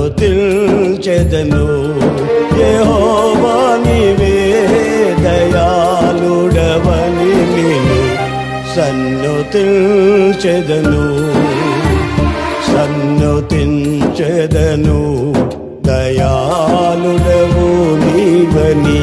సన్నుతించెదను. యెహోవా నీవే దయాళుడవని నిన్ను సన్నుతించెదను. సన్నుతించెదను దయాళుడవు నీవని.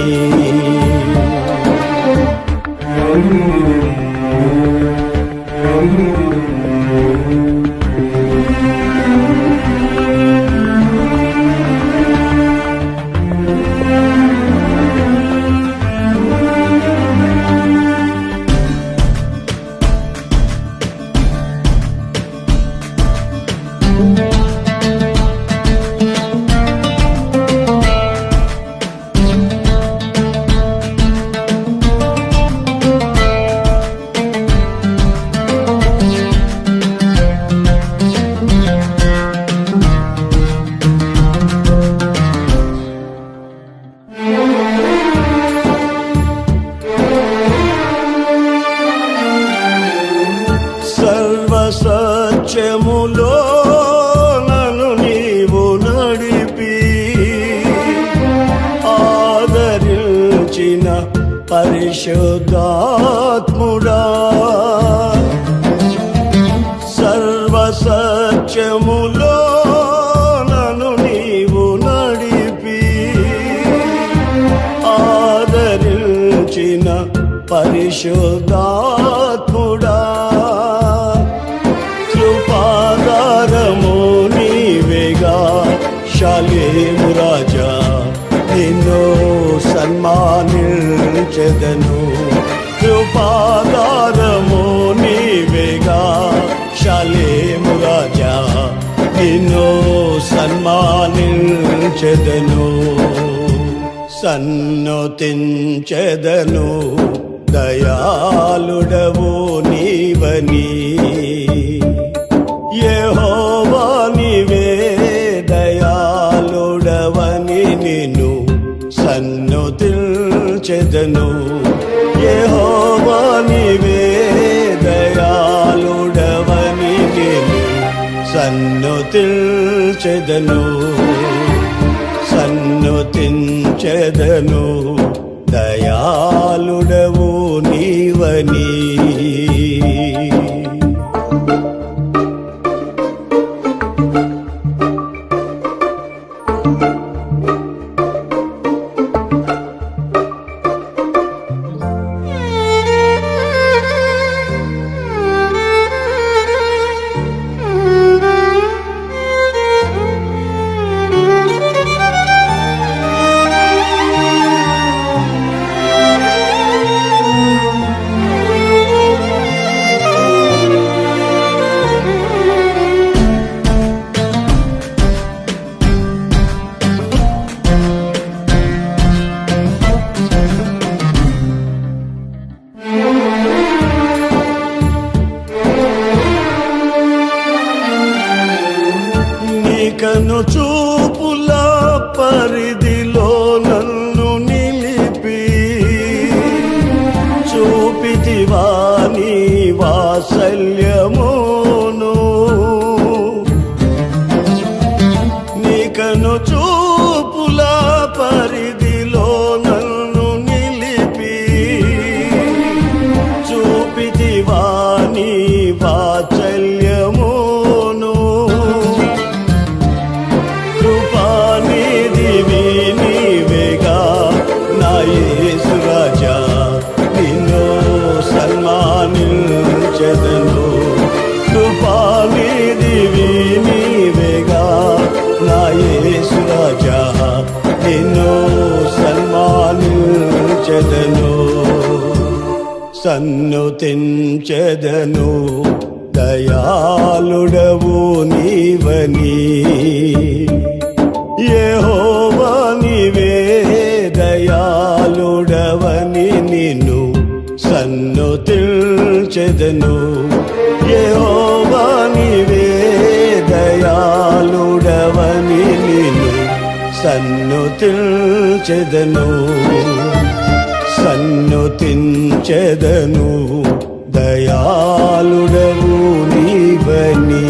సత్యములో నన్ను నీవు నడిపి ఆదరించిన పరిశుద్ధాత్ముడా. సర్వసత్యములో నన్ను నీవు నడిపి ఆదరించిన పరిశుద్ధాత్ముడా. కృపాదారము నీవేగా శాలేము రాజా, నిన్ను సన్మానించెదను. కృపాదారము నీవేగా శాలేము రాజా, నిన్ను సన్మానించెదను. సన్నుతించెదను దయాళుడవు నీవని. యెహోవా నీవే దయాళుడవని నిన్ను సన్నుతించెదను. యెహోవా నీవే దయాళుడవని నిన్ను సన్నుతించెదను. సన్నుతించెదను దయాళుడవు నీవని. కను చూపుల పరిధిలో నన్ను నిలిపి చూపితివా నీ వాత్సల్యమును. నీ కను చూపుల పరిధిలో నన్ను నిలిపి చూపితివా నీ వాత్సల్యమును. కృపానిధివి నీవేగా నా యేసు రాజా, నిన్ను సన్మానించెదను. కృపానిధివి నీవేగా నా యేసు రాజా, నిన్ను సన్మానించెదను. సన్నుతించెదను దయాళుడవు నీవని. యెహోవా నీవే దయాళుడవని నిన్ను సన్నుతించెదను. యెహోవా నీవే దయాళుడవని నిన్ను సన్నుతించెదను. సన్నుతించెదను దయాళుడవు నీవని.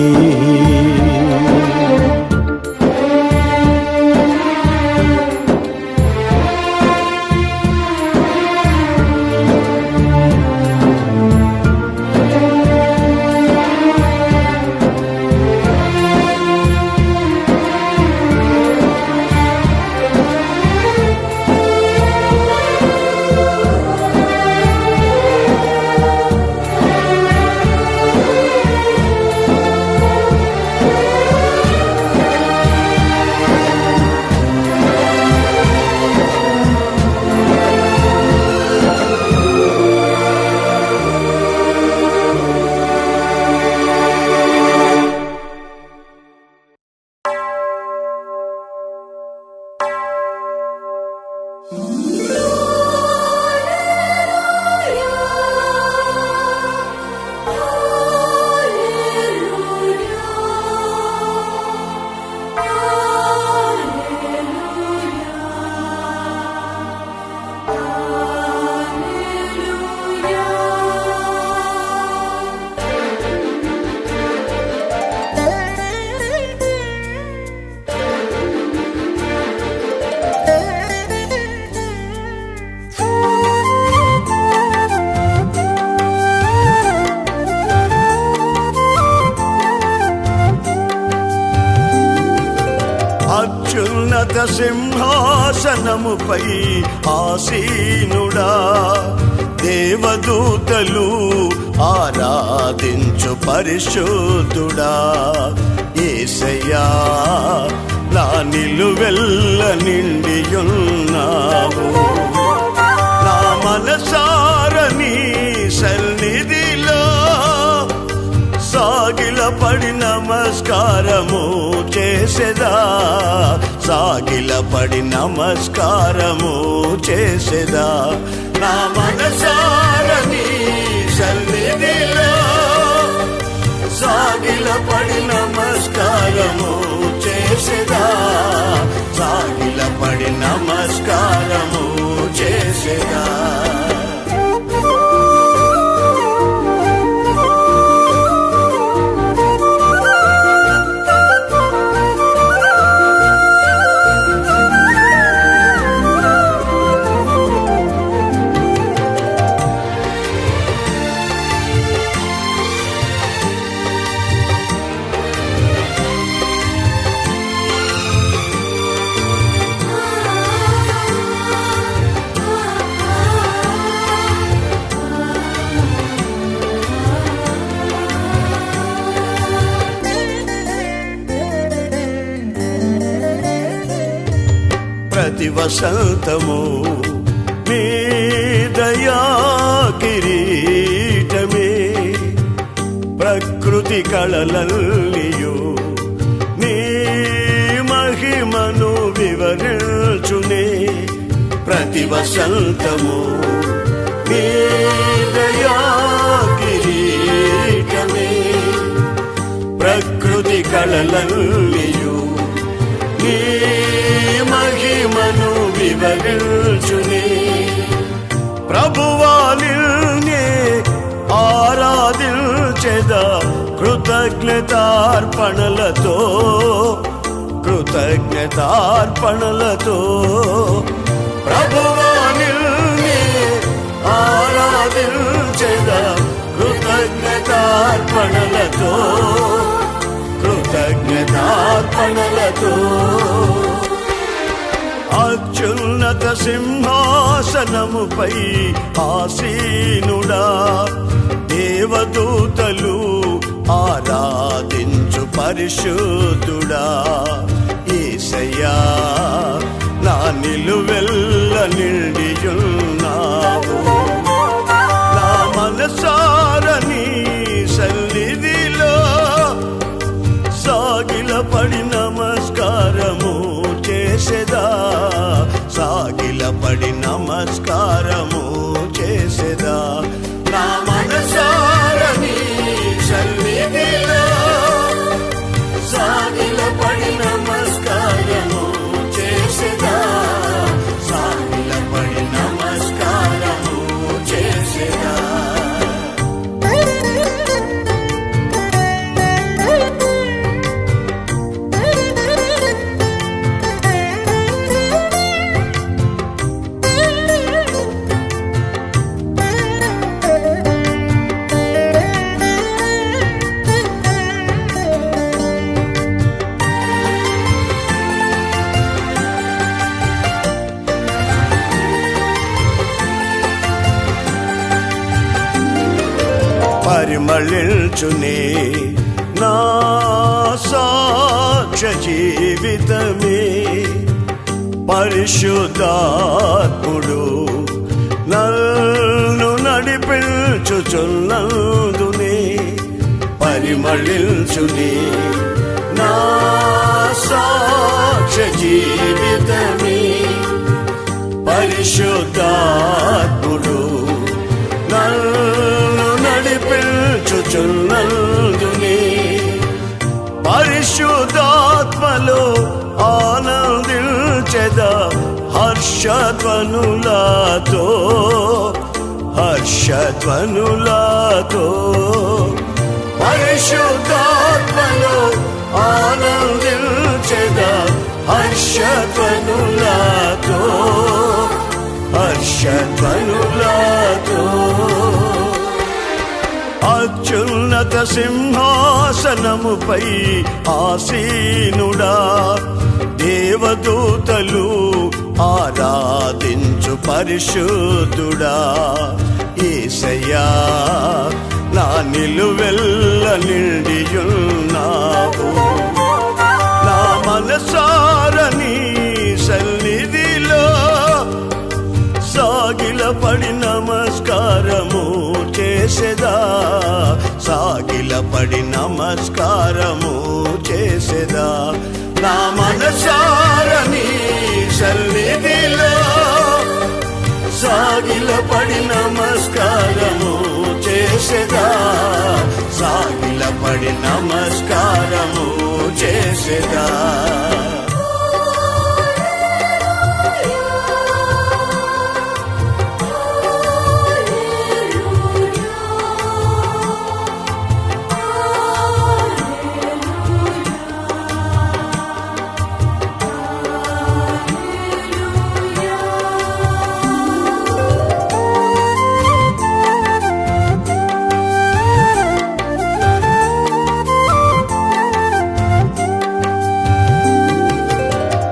సింహాసనముపై ఆసీనుడా దేవదూతలు ఆరాధించు పరిశుద్ధుడా యేసయ్యా నా నిలువెల్ల నిండియున్నావు నా మనసారని సన్నిధిలో సాగిలపడి నమస్కారము చేసెదా సాగిలపడి నమస్కారము చేసెదా నా మనసారని సన్నిధిలో సాగిలపడి నమస్కారము చేసెదా సాగిలపడి నమస్కారము చేసెదా ప్రతి వసంతము నీ దయా కిరీటమే ప్రకృతి కళలల్లియు నీ మహిమను వివరించునే ప్రతి వసంతము నీ దయా కిరీటమే ప్రకృతి కళలల్లియు నీ మహిమను వివరించునే ప్రభువా నిన్నే ఆరాధించెదా కృతజ్ఞతార్పణలతో కృతజ్ఞతార్పణలతో ప్రభువా నిన్నే ఆరాధించెదా కృతజ్ఞతార్పణలతో కృతజ్ఞతార్పణలతో అత్యున్నత సింహాసనముపై ఆసీనుడా దేవదూతలు ఆరాధించు పరిశుద్ధుడా యేసయ్యా నా నిలువెల్ల నిండియున్నావు నా మనసారని సన్నిధిలో సాగిలపడి నమస్కారము చేసెదా సాగిలపడి నమస్కారము చేసెదా నా మనసారని సన్నిధిలో సాగిలపడి నమస్కారము చేసెదా సాగిలపడి నమస్కారము చేసెదా పరిమళించునే నా సాక్ష్య జీవితమే పరిశుద్ధాత్ముడు నన్ను నడిపించుచున్నందునే పరిమళించునే నా సాక్ష్య జీవితమే పరిశుద్ధాత్ముడు నన్ను నడిపించుచున్నందునే పరిశుద్ధాత్మలో ఆనందించెదా హర్షధ్వనులతో హర్షధ్వనులతో పరిశుద్ధాత్మలో ఆనందించెదా హర్షధ్వనులతో హర్షధ్వనులతో అత్యున్నత అత్యున్నత సింహాసనముపై ఆసీనుడా, దేవదూతలు ఆరాధించు పరిశుద్ధుడా. యేసయ్యా నా నిలువెల్ల నిండియున్నావు, నా మనసారని సన్నిధిలో సాగిలపడి నమస్కారము చేసెదా, సాగిలపడి నమస్కారము చేసెదా. నా మనసారని సన్నిధిలో సాగిలపడి నమస్కారము చేసెదా, సాగిలపడి నమస్కారము చేసెదా.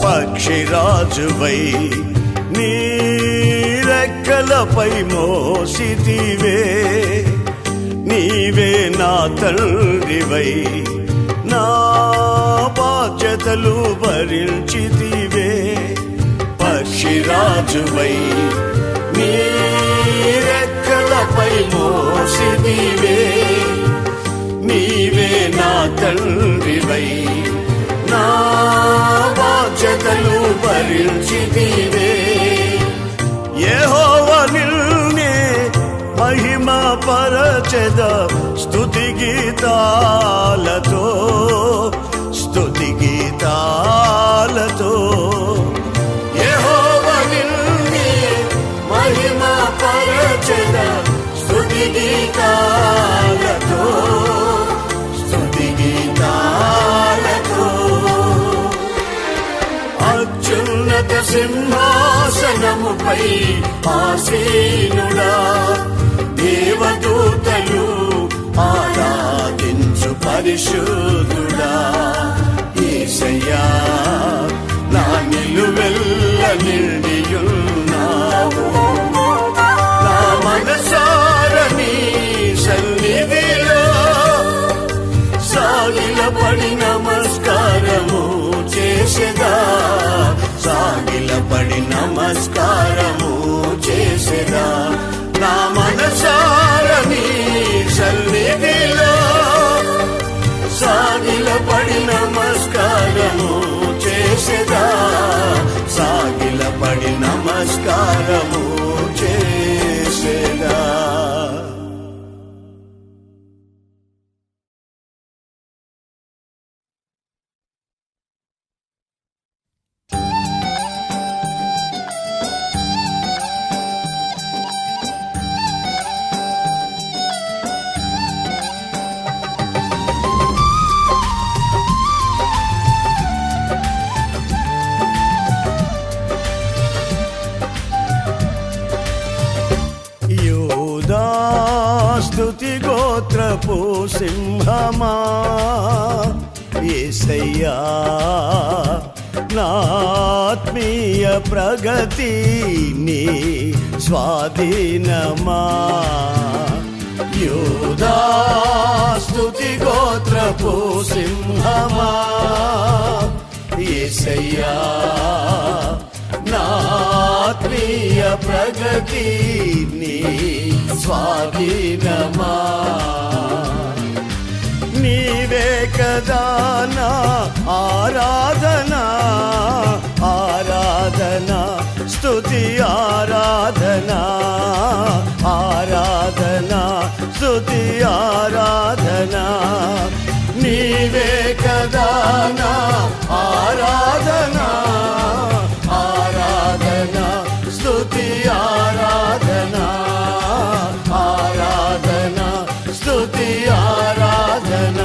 పక్షిరాజువై నీ రెక్కలపై మోసితివే, నీవే నా తండ్రివై నా బాధ్యతలు భరించితివే. పక్షిరాజువై నీ రెక్కలపై మోసితివే, నీవే నా తండ్రివై నా బాధ్యతలు భరించితివే. యెహోవా నిన్నే మహిమ పరచెద స్తుతి గీతాలతో, స్తుతి గీతాలతో. యెహోవా నిన్నే మహిమ పరచెద స్తుతి గీతాలతో, స్తుతి గీతాలతో. అత్యున్నత సింహాసనముపై ఆసీనుడా, దేవదూతలు ఆరాధించు పరిశుద్ధుడా. యేసయ్యా నా నిలువెల్ల నిండియున్నావు, నా మనసారని సన్నిధిలో సాగిలపడి నమస్కారము చేసెదా, సాగిలపడి నమస్కారము చేసెదా. నా మనసారని సన్నిధిలో సాగిలపడి నమస్కారము చేసెదా, సాగిలపడి నమస్కారము చేసెదా. స్తుతి గోత్రపు సింహమా, యేసయ్యా నా ఆత్మీయ ప్రగతి నీ స్వాధీనమా. యూదా స్తుతి గోత్రపు సింహమా, యేసయ్యా నా ఆత్మీయ ప్రగతి నీ స్వాధీనమా. నీవే కదా నా ఆరాధన, ఆరాధన స్తుతి ఆరాధన, ఆరాధన స్తుతి ఆరాధన. నీవే కదా నా ఆరాధన, ఆరాధన స్తుతి ఆరాధన, ఆరాధన స్తుతి ఆరాధన.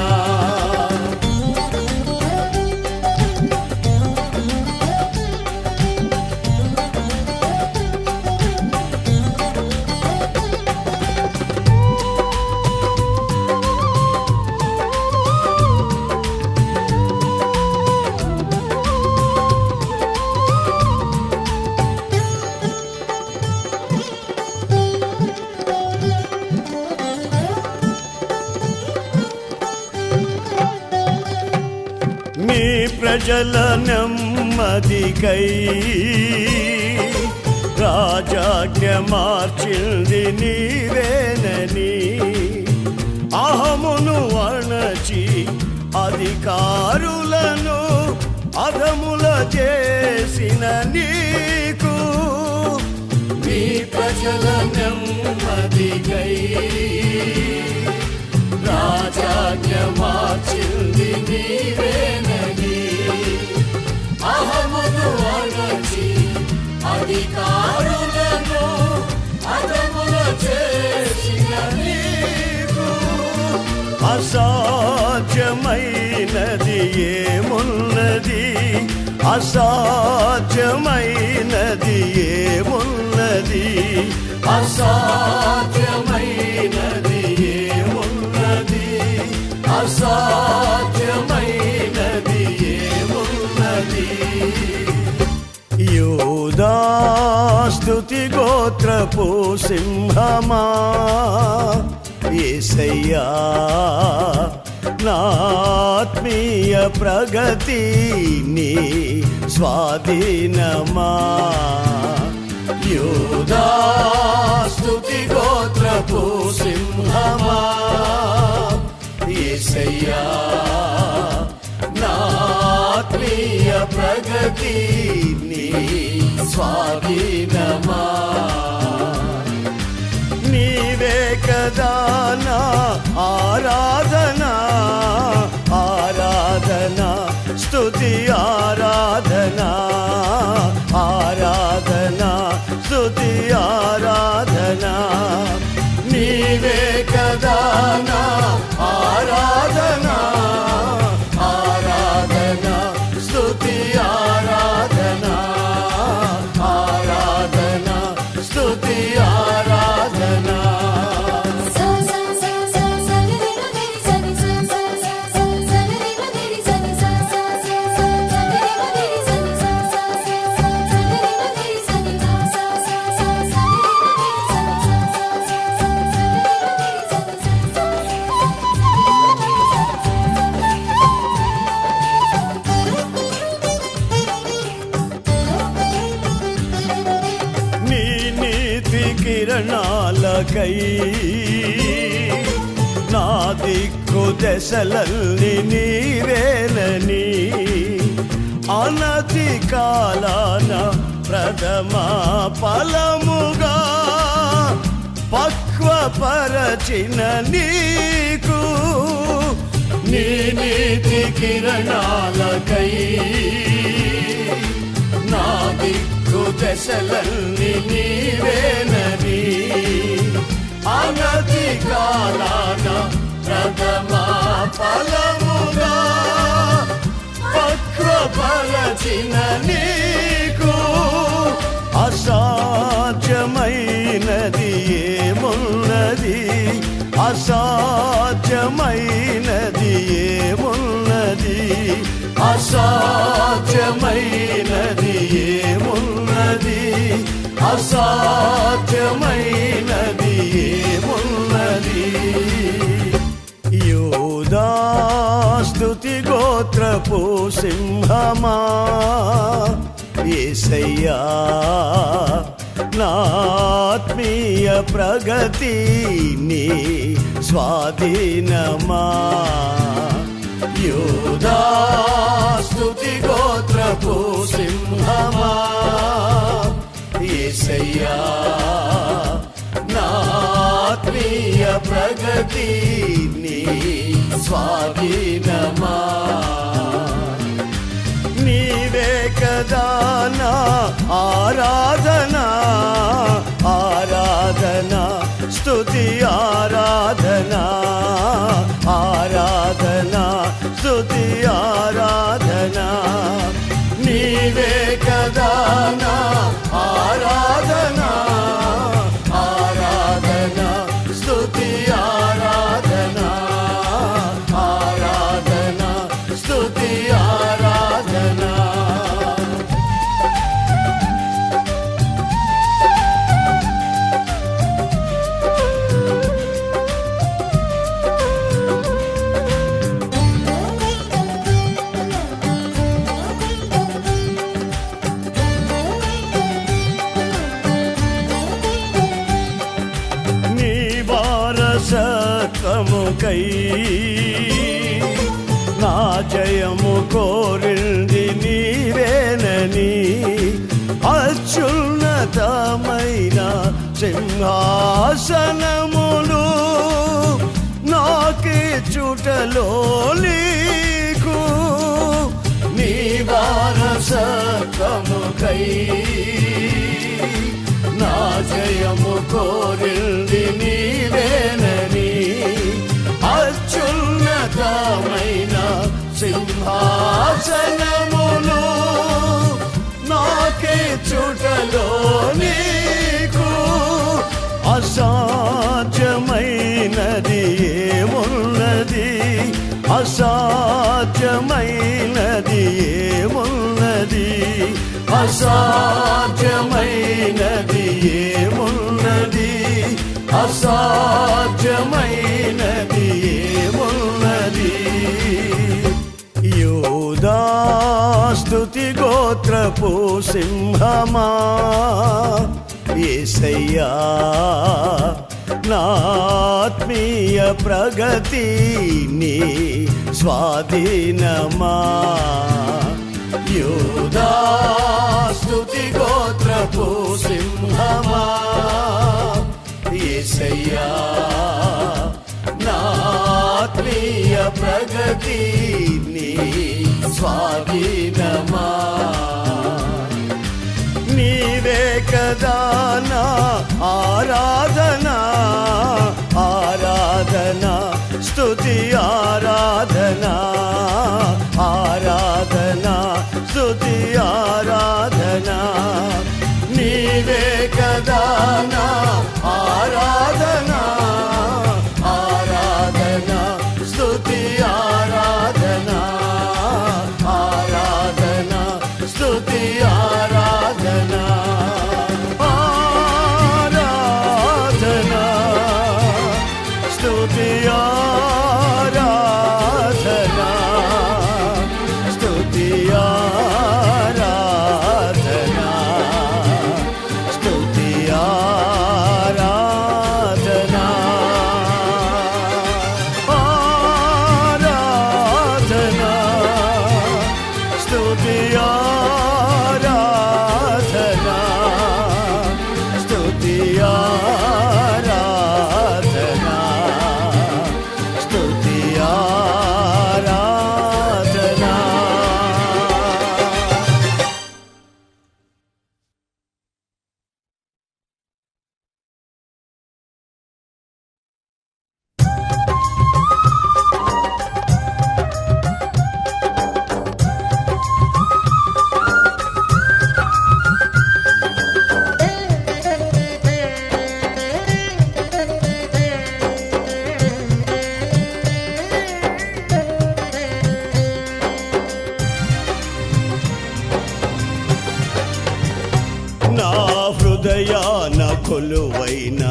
ప్రజల నెమ్మదికై రాజాజ్ఞ మార్చింది నీవేనని అహమును అణచి అధికారులను అధముల చేసిన నీకు నీ ప్రజల నెమ్మదికై రాజాజ్ఞ మార్చింది నీవేనని అహమును అణచి అధికారులను అధముల చేసిన నీకు అసాధ్యమైనది ఏమున్నది అసాధ్యమైనది ఏమున్నది అసాధ్యమైనది ఏమున్నది అసాధ్యమైనది ఏమున్నది యూదా స్తుతి గోత్రపు సింహమా యేసయ్యా నా ఆత్మీయ ప్రగతి నీ స్వాధీనమా యూదా స్తుతి గోత్రపు సింహమా యేసయ్యా నా ఆత్మీయ ప్రగతి నీ స్వాధీనమా నీవే కదా నా ఆరాధన ఆరాధన స్తుతి ఆరాధన ఆరాధన స్తుతి ఆరాధన నీవే కదా నా ఆరాధన ఆరాధన స్తుతి ఆరాధన ఆరాధన స్తుతి ఆరాధన కిరణాలకై నా దిక్కు దశలల్ని నీవేనని అనతి కాలాన ప్రథమ ఫలముగా పక్వపరచిన నీకు నీ నీతి కిరణాలకై నా దిక్కు దశలల్ని నీవేనని అనతి కాలాన ప్రథమ ఫలముగా పక్వపరచిన నీకు అసాధ్యమైనది ఏమున్నది అసాధ్యమైనది ఏమున్నది అసాధ్యమైనది ఏమున్నది అసాధ్యమైనది ఏమున్నది యూదా స్తుతి గోత్రపు సింహమా యేసయ్యా నా ఆత్మీయ ప్రగతి నీ స్వాధీనమా యూదా స్తుతి గోత్రపు సింహమా యేసయ్యా నా ఆత్మీయ ప్రగతి నీ స్వాధీనమా నీవే కదా నా ఆరాధన ఆరాధన స్తుతి ఆరాధన ఆరాధన స్తుతి ఆరాధన నీవే కదా నా ఆరాధన ఆరాధన స్తుతి ఆరాధన ఆరాధన స్తుతి ఆరాధన సత్వముకై నా జయము కోరింది నీవేనని అత్యున్నతమైన సింహాసనములు నాకిచ్చుటలో నీకు నీ వారసత్వముకై నా జయము కోరింది నీవేనని అత్యున్నతమైన సింహాసనములు నాకిచ్చుటలో నీకు అసాధ్యమైనది ఏమున్నది అసాధ్యమైనది ఏమున్నది అసాధ్యమైనది ఏమున్నది అసాధ్యమైనది ఏమున్నది యూదా స్తుతి గోత్రపు సింహమా యేసయ్యా నా ఆత్మీయ ప్రగతి నీ స్వాధీనమా యూదా స్తుతి గోత్రపు సింహమా యేసయ్యా నా ఆత్మీయ ప్రగతి నీ స్వాధీనమా నీవే కదా నా ఆరాధన ఆరాధన స్తుతి ఆరాధన ఆరాధన స్తుతి ఆరాధన నీవే కదా నా ఆరాధన ఆరాధన స్తుతి ఆరాధన ఆరాధన స్తుతి ఆరాధన ఆరాధన స్తుతి ఆరాధన స్తుతి ఆరాధన స్తుతి ఆరాధన ఆరాధన స్తుతి ఆరాధన స్తుతి ఆరాధన స్తుతి ఆరాధన నా హృదయాన కొలువైన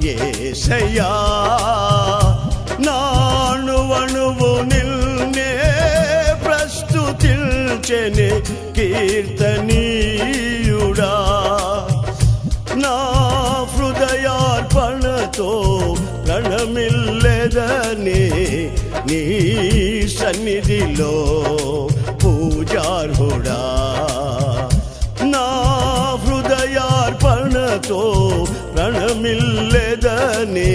యేసయ్యా నా అణువణువు నిన్నే ప్రస్తుతించెనే కీర్తనీయుడా నా హృదయార్పణతో ప్రణమిల్లెదనే నీ సన్నిధిలో పూజార్హుడా నా హృదయార్పణతో ప్రణమిల్లెదనే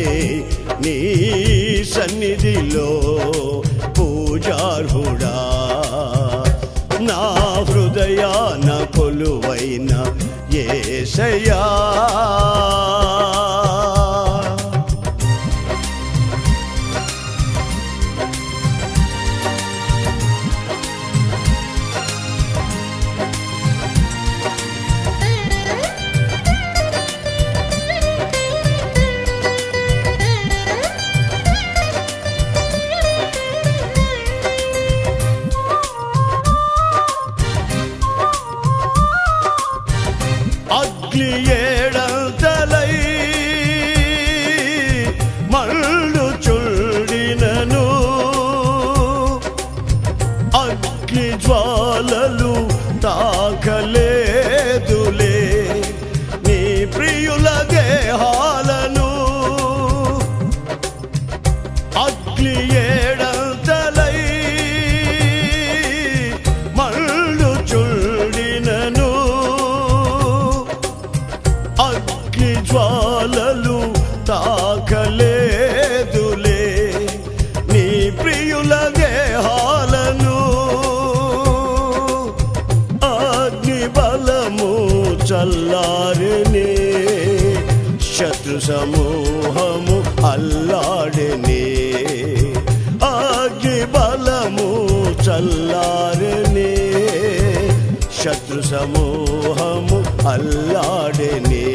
నీ సన్నిధిలో పూజార్హుడా నా హృదయాన కొలువైన యేసయ్యా అగ్ని ఏడంతలై తాకలేదులే నీ ప్రియుల దేహాలను. అగ్ని బలము చల్లారనే శత్రు సమూహము అల్లాడనే. అగ్ని బలము చల్లారనే శత్రు సమూహము అల్లాడనే.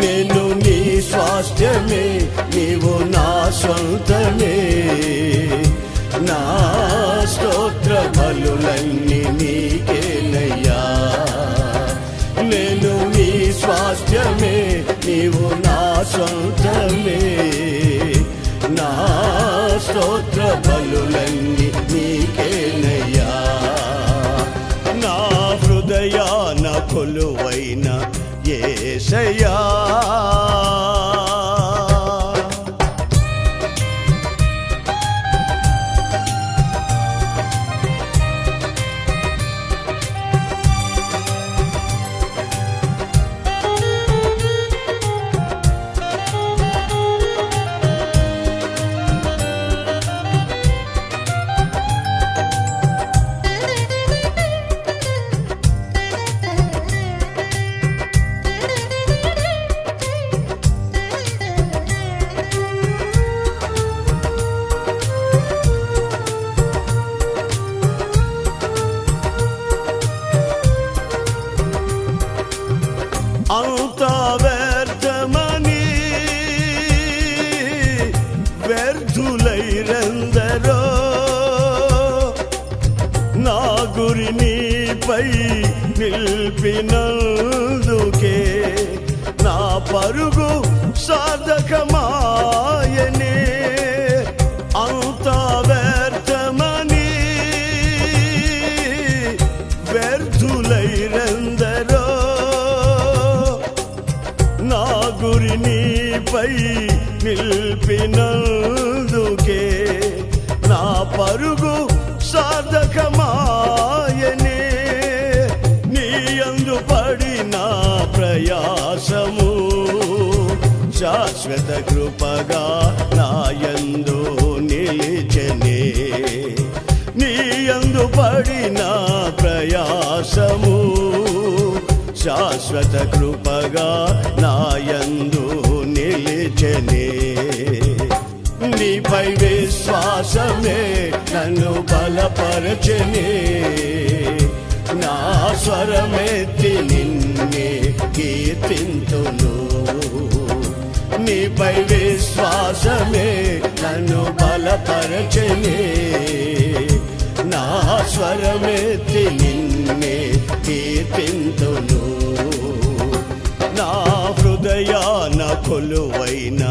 నేను నీ స్వాస్థ్యమే, నీవు నా సొంతమే. నా స్తోత్ర బలులన్నీ నీకేనయ్యా. నేను నీ స్వాస్థ్యమే, నీవు నా సొంతమే. నా స్తోత్ర బలులన్నీ నీకేనయ్యా. నా హృదయాన కొలువైన యేసయ్యా. అంతా వ్యర్థమని వ్యర్థులైరందరో నా గురి నీపై నిలిపినందుకే నా పరుగు సాధకమాయనే. అంతా వ్యర్థమని వ్యర్థులైరందరో నా గురి నీపై నిలిపినందుకే నా పరుగు సాధకమాయనే. నీ యందు పడిన ప్రయాసము శాశ్వత కృపగా నా యందు నిలిచెనే. నీ యందు పడిన ప్రయాసము శాశ్వత కృపగా నా యందు నిలిచెనే. నీపై విశ్వాసమే నన్ను బలపరచెనే. నా స్వరమెత్తి నిన్నే కీర్తింతును. నీపై విశ్వాసమే నన్ను బలపరచెనే. నా స్వరమెత్తి నిన్నే కీర్తింతును. నా హృదయాన కొలువైన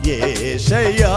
యేసయ్యా.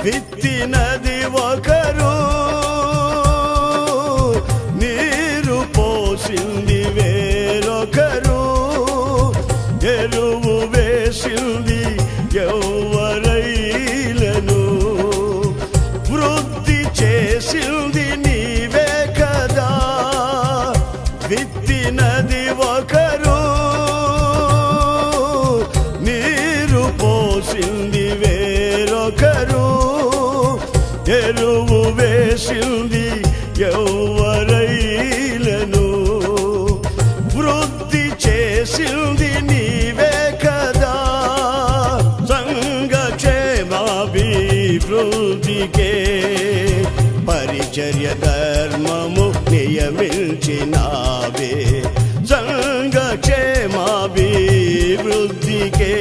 విత్తినది ఒకరు, నీరు పోసింది వేరొకరు. ఎరువు వేసింది ఎవరైలను, వృద్ధి చేసింది నీవే కదా. విత్తినది ఒకరు, నీరు పోసింది వేరొకరు. ఎరువు వేసింది ఎవరైలను, వృద్ధి చేసింది నీవే కదా. సంఘక్షేమాభివృద్ధికే పరిచర్య ధర్మము నియమించినావే. సంఘక్షేమాభివృద్ధికే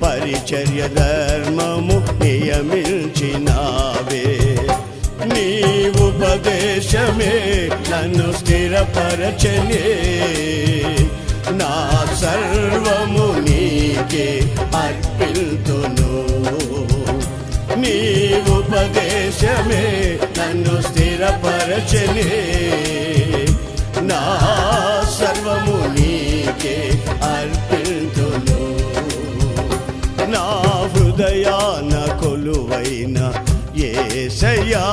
పరిచర్య ధర్మము నియమించినావే. నీ ఉపదేశమే నన్ను స్థిరపరచనే. నీకే అర్పిల్తును. నీ ఉపదేశమే నన్ను స్థిరపరచనే, నా సర్వము నీకే అర్పిల్తును. నా హృదయాన కొలువైన యేసయ్యా,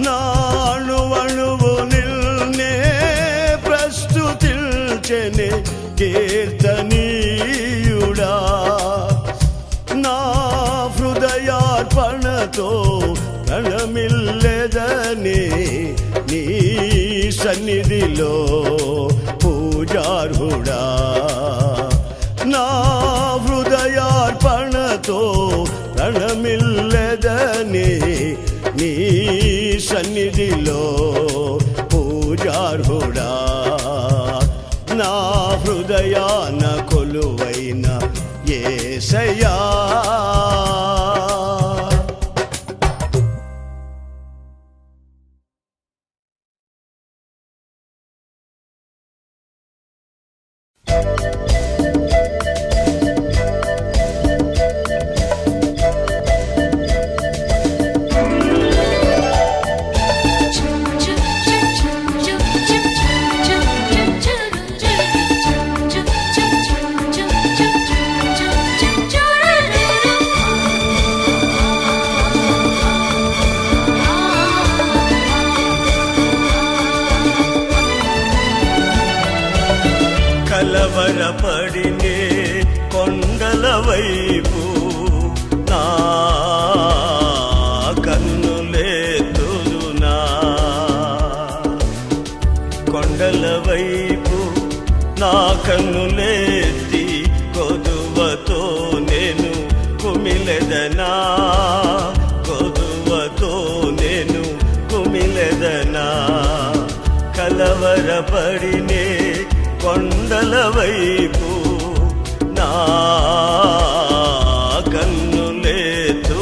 నా అణువణువు నిన్నే ప్రస్తుతిల్చెనే కీర్తనీయుడా. నా హృదయార్పణతో ప్రణమిల్లెదనే నీ సన్నిధిలో పూజార్హుడా. నా హృదయార్పణతో ప్రణమిల్లెదనే నీ సన్నిధిలో పూజార్హుడా. నా హృదయాన కొలువైన యేసయ్యా. కలవరపడినే కొండల వైపు నా కన్నులెత్తుదునా, కొండల వైపు నా కన్నులెత్తి కొదువతో నేను కుమిలెదనా, కొదువతో నేను కుమిలెదనా. కలవరపడినే కొండల వైపు నా కన్నులెత్తుదునా.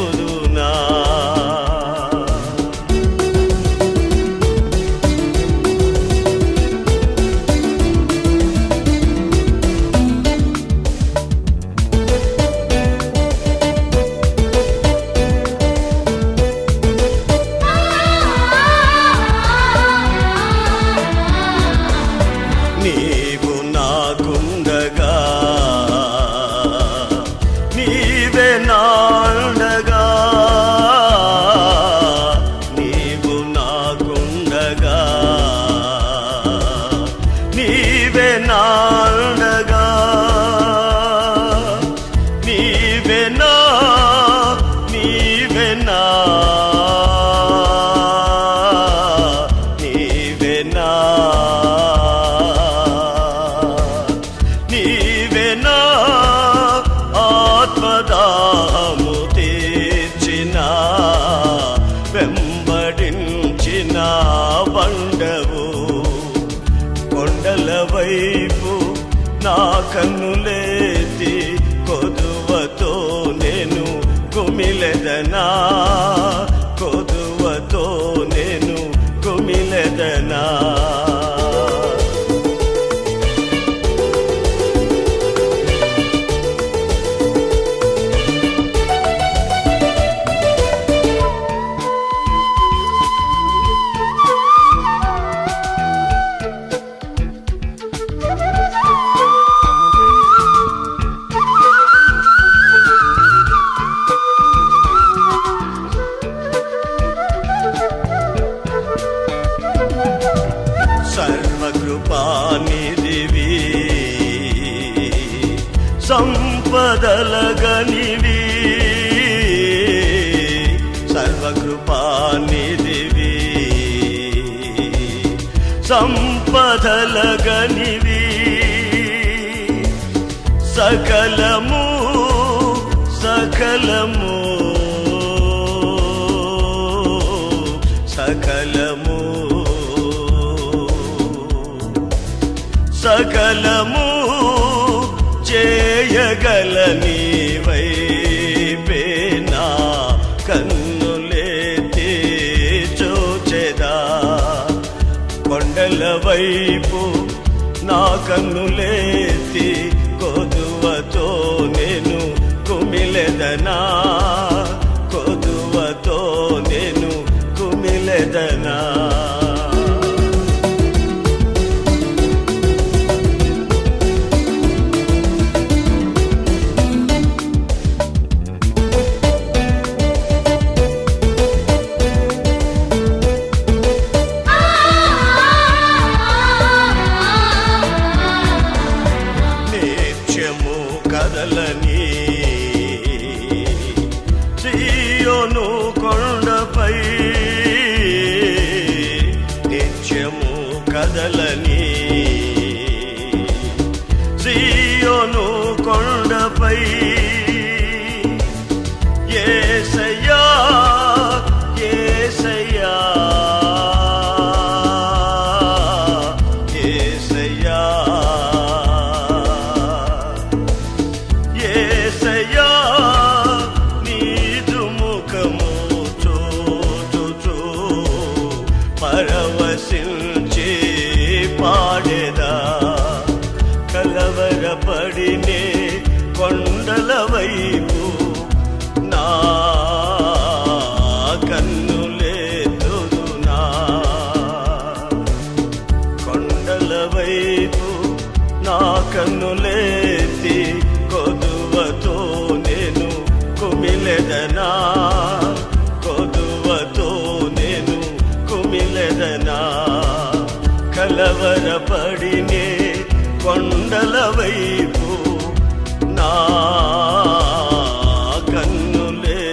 నీవు నాకుండగా, నీవే నాండగా, నీవు నాకుండగా, నీవే నాండగా, నీవే నా, నీవే నా, నీవే నా, నీవే నా ఆత్మదాహము తీర్చిన వెంబడించిన బండవు. కొండల వైపు నా కన్నులెత్తి కొదువతో నేను కుమిలెదనా, కొదువతో నేను కుమిలెదనా. సర్వకృపానిధివి, సంపదలగనివి, సర్వకృపానిధివి, సంపదలగనివి. సకలము సకలము సకలము సకలము చేయగల నీవైపేనా కన్నులెత్తి చూచెదా. కొండల వైపు నా కన్నులెత్తి కొదువతో నా కన్నులేసి కొదువతో నేను కుమిలెదనా, కొదువతో నేను కుమిలెదనా. కలవరపడినే కొండల వైపు నా కన్నులేతుదునా.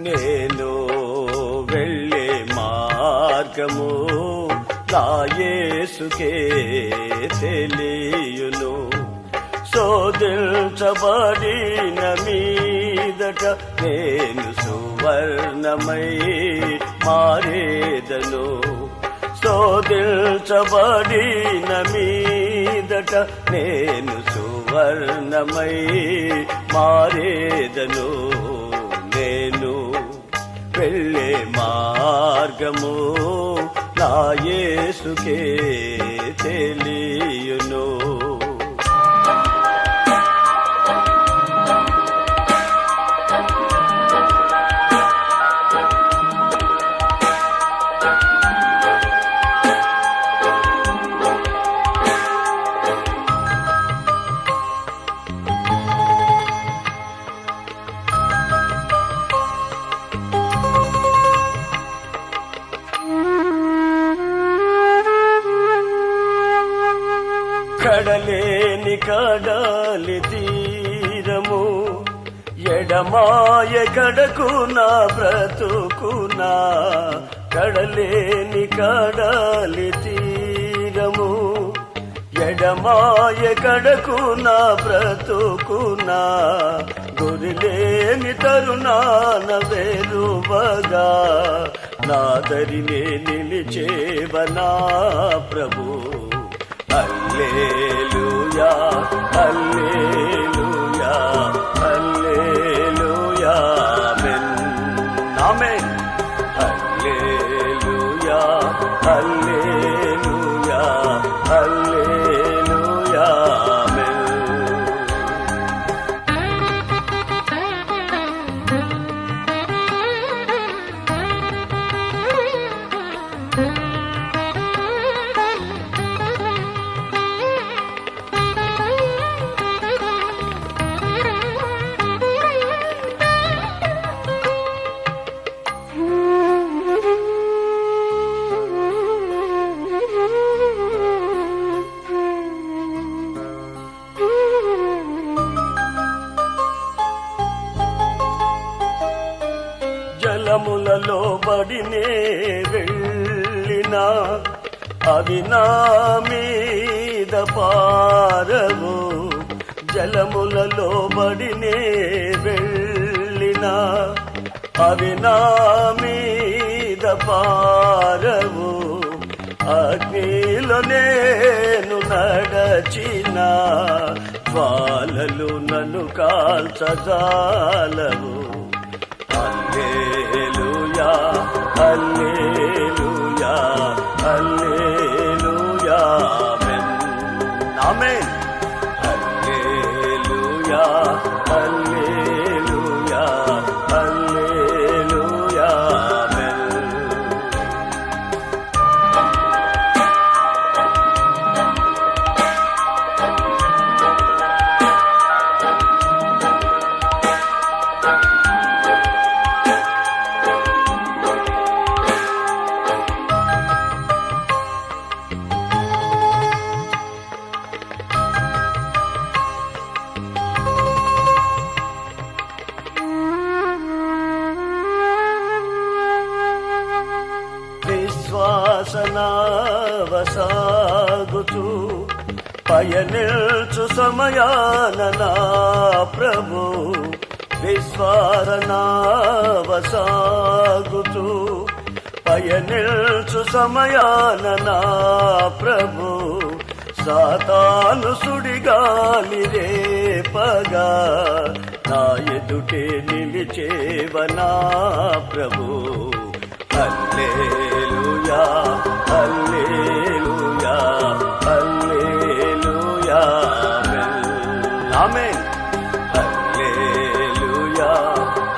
నేను వెళ్ళే మార్గము నా యేసుకే తెలియును. శోధించబడిన మీదట నేను సువర్ణమై మారేదను. శోధించబడిన మీదట నేను సువర్ణమై మారేదను. నేను వెళ్ళే మార్గము నా యేసుకే తెలియును. కడలేని కడలి తీరము ఎడమాయ కడకునా బ్రతుకునా. కడలేని కడలి తీరము ఎడమాయ కడకునా బ్రతుకునా. గురిలేని తరుణాన వేరువగా నా దరినే నిలిచేవనా ప్రభు. హల్లెలూయా హల్లెలూయా హల్లెలూయా ఆమేన్ ఆమేన్. హల్లెలూయా హల్లెలూయా హల్లెలూయా ఆమేన్. జలములలో బడినే వెళ్ళినా అవి నా మీద పారవు. జలములలో బడినే వెళ్ళినా అవి నా మీద పారవు. అగ్నిలో నేను నడచిన జ్వాలలు నన్ను కాల్చజాలవు. హల్లెలూయా హల్లెలూయా హల్లెలూయా ఆమేన్ ఆమేన్. హల్లెలూయా హల్లెలూయా హల్లెలూయా ఆమేన్. విశ్వాసనావసాగుతూ పయనిల్చు సమయాన నా ప్రభు విశ్వాసనావసాగుతూ పయనిల్చు సమయాన నా ప్రభు సాతాను సుడిగాలి రేపగా నా ఎదుటే నిలిచేవనా ప్రభు హల్లెలూయా హల్లెలూయా హల్లెలూయా ఆమేన్ హల్లెలూయా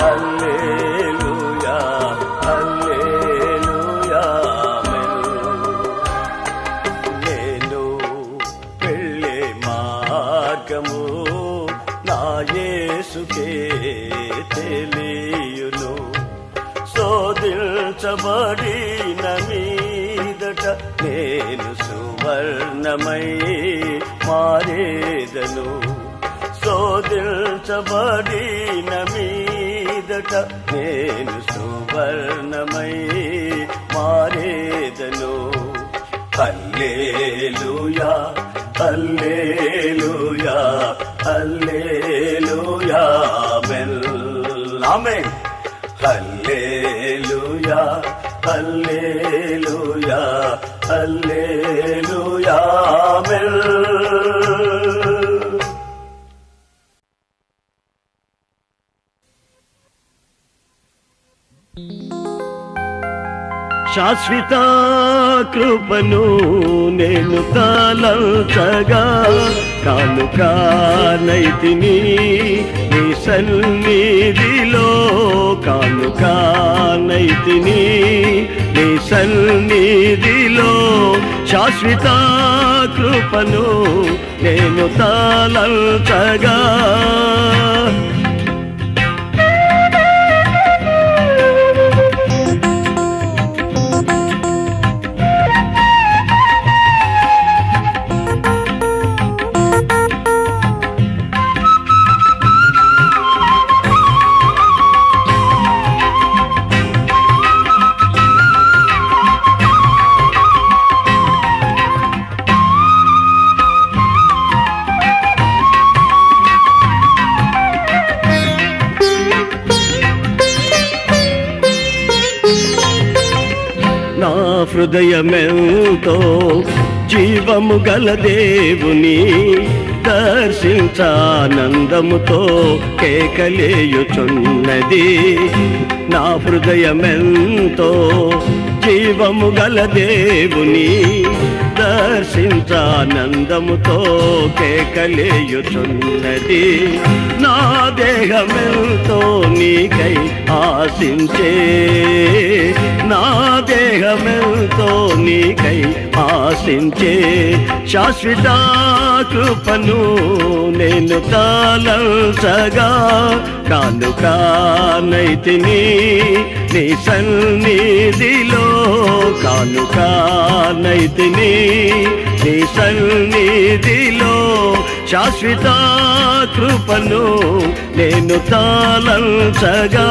హల్లెలూయా హల్లెలూయా నేను వెళ్ళే మార్గము నా యేసుకే తెలియును శోధించబడిన మీదట నేను సువర్ణమై మారేదను శోధించబడిన మీదట నేను సువర్ణమై మారేదను హల్లెలూయా హల్లెలూయా హల్లెలూయా ఆమేన్ హల్లెలూయా హల్లెలూయా హల్లెలూయా ఆమేన్. శాశ్వత కృపను నేను తలంచగా కానుకానైతిని నీ సన్నిధిలో కానుకానైతిని నీ సన్నిధిలో శాశ్వత కృపను నేను తలంచగా హృదయమెంతో జీవము గల దేవుని దర్శించానందముతో కేకలేయుచున్నది. నా హృదయమెంతో జీవము గల దేవుని దర్శించానందముతో కేకలేయుచున్నది. నా దేహమెంతో నీకై ఆశించే నా దేహమెంతో నీకై ఆశించే శాశ్వత కృపను నేను తలంచగా కానుకానైతిని నీ సన్నిధిలో కానుకానైతిని నీ సన్నిధిలో శాశ్వత కృపను నేను తలంచగా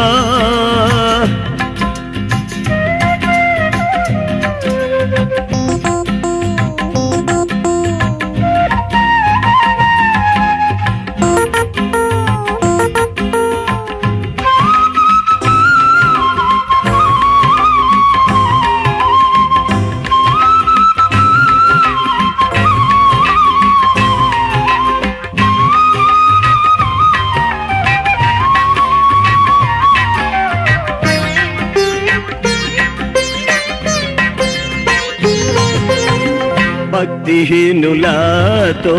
భక్తిహీనులతో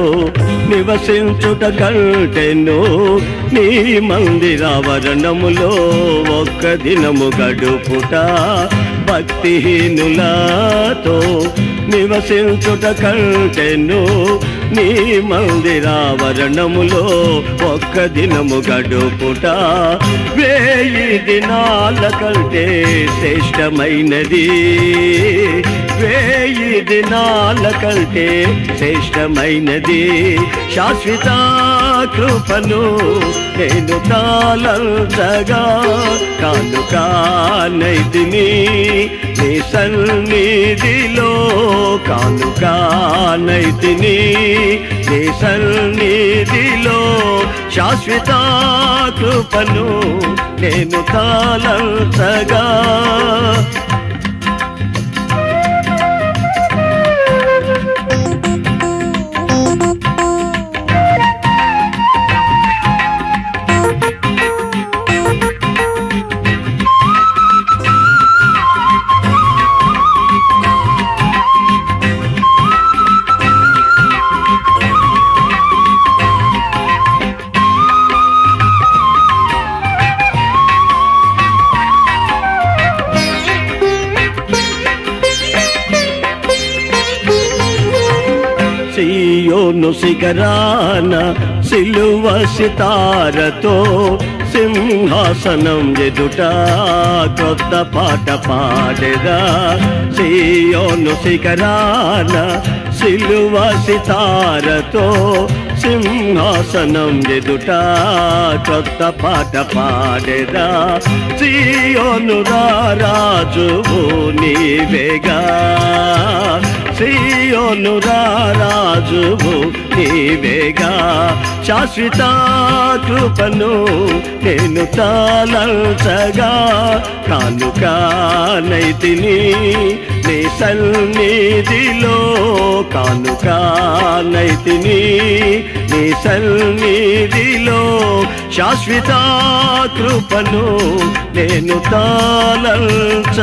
నివసించుట కంటెను నీ మందిరావరణములో ఒక్క దినము గడుపుట. భక్తిహీనులతో నివసించుట కంటెను నీ మందిరావరణములో ఒక్క దినము గడుపుట. 1000 దినాల కంటే శ్రేష్టమైనది 1000 దినాల కంటే శ్రేష్టమైనది శాశ్వత కృపను నేను తాళంచగా కానుకానైతిని నీ సన్నిధిలో కానుకానైతిని నీ సన్నిధిలో శాశ్వత కృపను నేను తాళంచగా సియోను శిఖరాన సిలువ సితారతో సింహాసనం ఎదుట కొత్త పాట పాడెదా సియోను శిఖరాన సిలువ సితారతో సింహాసనం ఎదుట కొత్త పాట పాడెదా సియోను రాజువు నీవేగా సియోను రాజువు నీవేగా శాశ్వత కృపను నేను తాళంచగా కానుకానైతిని నీ సన్నిధిలో కానుకానైతిని నీ సన్నిధిలో శాశ్వత కృపను నేను తాళంచగా